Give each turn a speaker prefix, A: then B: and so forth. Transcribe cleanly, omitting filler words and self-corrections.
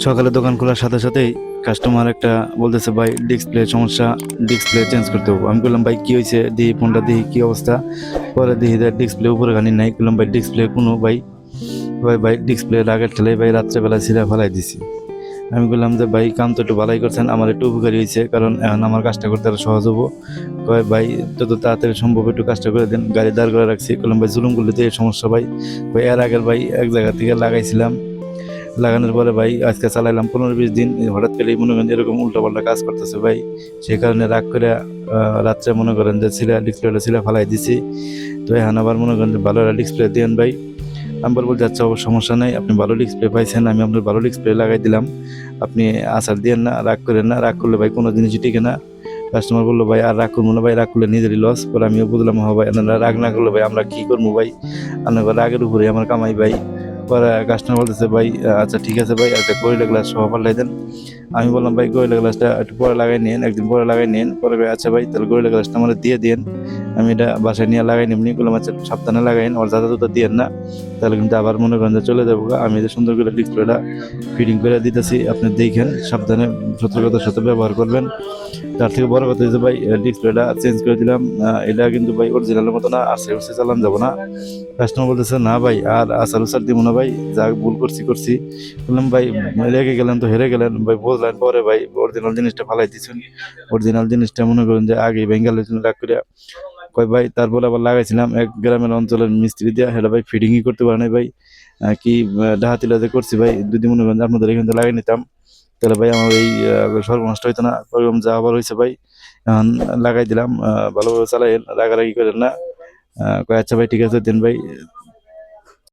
A: সকালে দোকান খোলার সাথে সাথেই কাস্টমার একটা বলতেছে, ভাই ডিসপ্লে সমস্যা, ডিসপ্লে চেঞ্জ করতে হবে। আমি বললাম, ভাই কি হয়েছে, দিই ফোনটা দিই কি অবস্থা। পরে দিই ডিসপ্লে উপরে খানি নাই। বললাম, ভাই ডিসপ্লে কোনো ভাই, ভাই ভাই ডিসপ্লে আগের ঠেলাই ভাই রাত্রেবেলা ছিঁড়া ফেলাই দিছি। আমি বললাম যে, ভাই কাম তো একটু ভালোই করছেন, আমার একটু উপকারী হয়েছে, কারণ এখন আমার কাজটা করতে আরো সহজ হবো। কয় ভাই যত তাড়াতাড়ি সম্ভব একটু কাজটা করে দেন, গাড়ি দাঁড় করে রাখছি। বললাম, ভাই জুলুম করলে তো এই সমস্যা ভাই। ভাই এর আগের ভাই এক জায়গা থেকে লাগাইছিলাম, লাগানোর পরে ভাই আজকে চালাইলাম 15-20 দিন, হঠাৎ করে মনে করেন এরকম উল্টাপাল্টা কাজ করতেছে ভাই। সেই কারণে রাগ করে রাত্রে মনে করেন যে ডিসপ্লেটা ছিঁড়া ফালাই দিছি। তো এখন আবার মনে করেন যে ভালো একটা ডিসপ্লে দেন ভাই। আমি বলবো যে, আচ্ছা সমস্যা নাই, আপনি ভালো ডিসপ্লে পাইছেন, আমি আপনার ভালো ডিসপ্লে লাগাই দিলাম, আপনি আসার দিয়েন না, রাগ করেন না, রাগ করলে ভাই কোনো জিনিসই টিকে না। কাস্টমার বললো, ভাই আর রাগ করবো না ভাই, রাগ করলে নিজেরই লস। পরে আমিও বুঝলাম, হ্যাঁ ভাই আপনারা রাগ না করলে ভাই আমরা কি করবো ভাই, আপনার রাগের উপরে আমার কামাই ভাই। পরে কাস্টমার বলতেছে, ভাই আচ্ছা ঠিক আছে ভাই, একটা গরিলা গ্লাস সহ পাল্টাই দেন। আমি বললাম, ভাই গরিলা গ্লাসটা একটু পরে লাগাই নিন, একদিন পরে লাগাই নিন। পরে ভাই আচ্ছা ভাই তাহলে গরিলা গ্লাসটা আমার দিয়ে দিন, আমি এটা বাসায় নিয়ে লাগাই নিমনি। বললাম, আচ্ছা সাবধানে লাগাইন, ওর দাদা দুধা দিয়েন না, তাহলে কিন্তু আবার মনে করেন যে চলে যাবো। আমি যে সুন্দর করে ডিসপ্লেটা ফিটিং করে দিতেছি, আপনি দেখেন সাবধানে সতর্কতার সাথে ব্যবহার করবেন। তার থেকে বড় কথা হচ্ছে ভাই, ডিসপ্লেটা চেঞ্জ করে দিলাম, এটা কিন্তু ভাই অরিজিনালের মতো না, আস্তে আস্তে চালান যাবো না। কাস্টমার বলতেছে, না ভাই আর আসার উসার দিব না ভাই, যা ভুল করছি করছি। বললাম, ভাই রেগে গেলেন তো হেরে গেলেন ভাই, বললেন পরে ভাই অরিজিনাল জিনিসটা ফালাই দিচ্ছেন। অরিজিনাল জিনিসটা মনে করেন যে আগেই বেঙ্গালের জন্য রাগ করে। কয় ভাই তারপরে আবার লাগাইছিলাম এক গ্রামের অঞ্চলের মিস্ত্রি দিয়া, হেটা ভাই ফিটিংই করতে পারে নাই ভাই। কি ডাহাতিলা যে করছি ভাই, যদি মনে করেন যে আপনাদের এখান থেকে লাগাই নিতাম, তাহলে ভাই আমার এই সর্বনষ্ট হইতো না। ওরকম যা আবার হয়েছে ভাই, এখন লাগাই দিলাম, ভালোভাবে চালাইন, রাগারাগি করেন না। কয় আচ্ছা ভাই ঠিক আছে দেন ভাই।